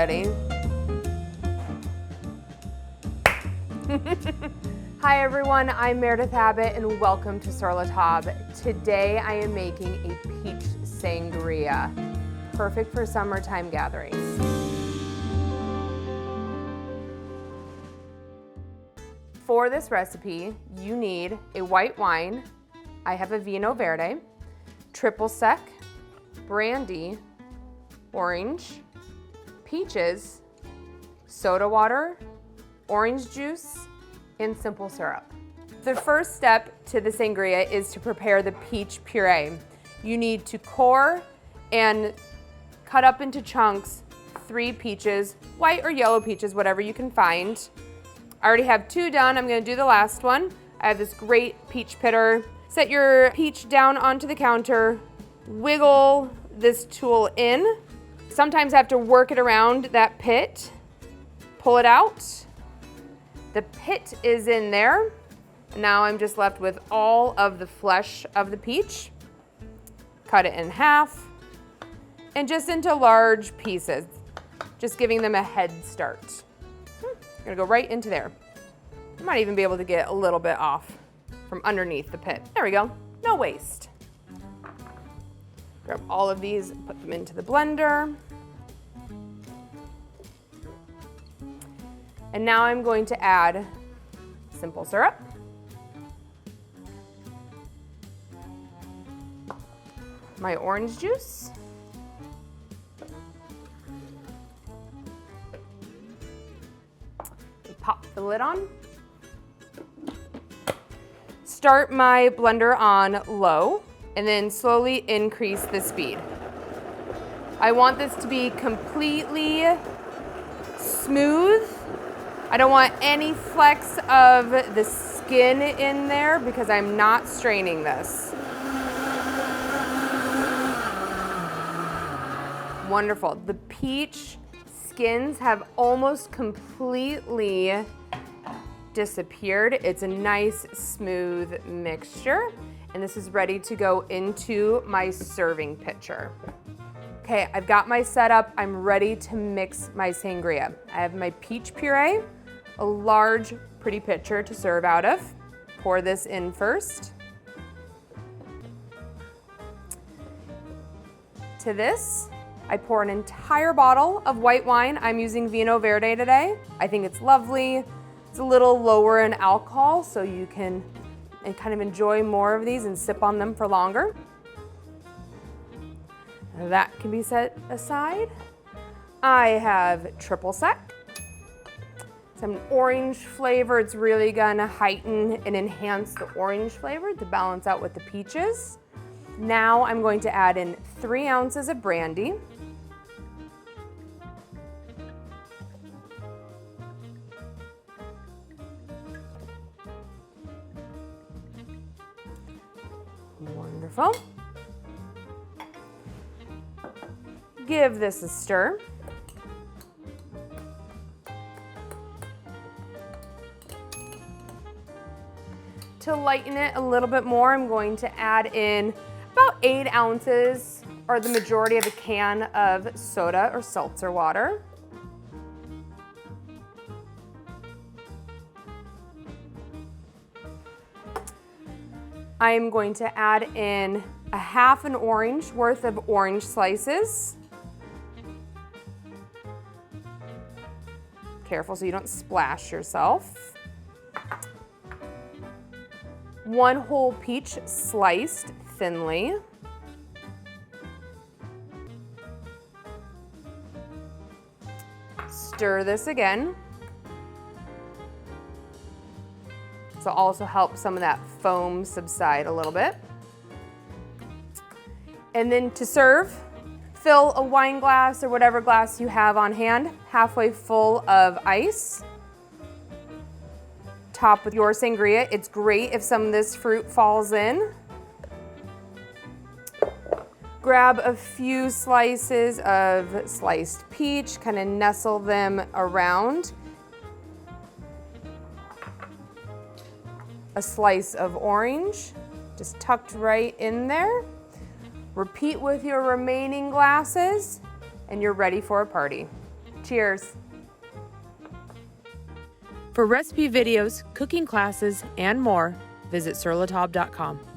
ready. Hi everyone, I'm Meredith Abbot and welcome to Sur La Table. Today I am making a peach sangria, perfect for summertime gatherings. For this recipe, you need a white wine. I have a Vino Verde, triple sec, brandy, orange, peaches, soda water, orange juice, and simple syrup. The first step to the sangria is to prepare the peach puree. You need to core and cut up into chunks 3 peaches, white or yellow peaches, whatever you can find. I already have 2 done. I'm gonna do the last one. I have this great peach pitter. Set your peach down onto the counter, wiggle this tool in. Sometimes I have to work it around that pit, pull it out. The pit is in there. Now I'm just left with all of the flesh of the peach. Cut it in half and just into large pieces, just giving them a head start. Gonna go right into there. You might even be able to get a little bit off from underneath the pit. There we go, no waste. Grab all of these, put them into the blender. And now I'm going to add simple syrup. My orange juice. Pop the lid on. Start my blender on low and then slowly increase the speed. I want this to be completely smooth. I don't want any flecks of the skin in there because I'm not straining this. Wonderful. The peach skins have almost completely disappeared. It's a nice smooth mixture, and this is ready to go into my serving pitcher. Okay, I've got my setup. I'm ready to mix my sangria. I have my peach puree, a large, pretty pitcher to serve out of. Pour this in first. To this, I pour an entire bottle of white wine. I'm using Vino Verde today. I think it's lovely. It's a little lower in alcohol, so you can kind of enjoy more of these and sip on them for longer. That can be set aside. I have triple sec. Some orange flavor. It's really gonna heighten and enhance the orange flavor to balance out with the peaches. Now I'm going to add in 3 ounces of brandy. Wonderful. Give this a stir. To lighten it a little bit more, I'm going to add in about 8 ounces, or the majority of a can of soda or seltzer water. I'm going to add in a half an orange worth of orange slices. Careful so you don't splash yourself. 1 whole peach sliced thinly. Stir this again. This will also help some of that foam subside a little bit. And then to serve, fill a wine glass or whatever glass you have on hand, halfway full of ice. Top with your sangria. It's great if some of this fruit falls in. Grab a few slices of sliced peach, kind of nestle them around. A slice of orange, just tucked right in there. Repeat with your remaining glasses, and you're ready for a party. Cheers. For recipe videos, cooking classes, and more, visit surlatab.com.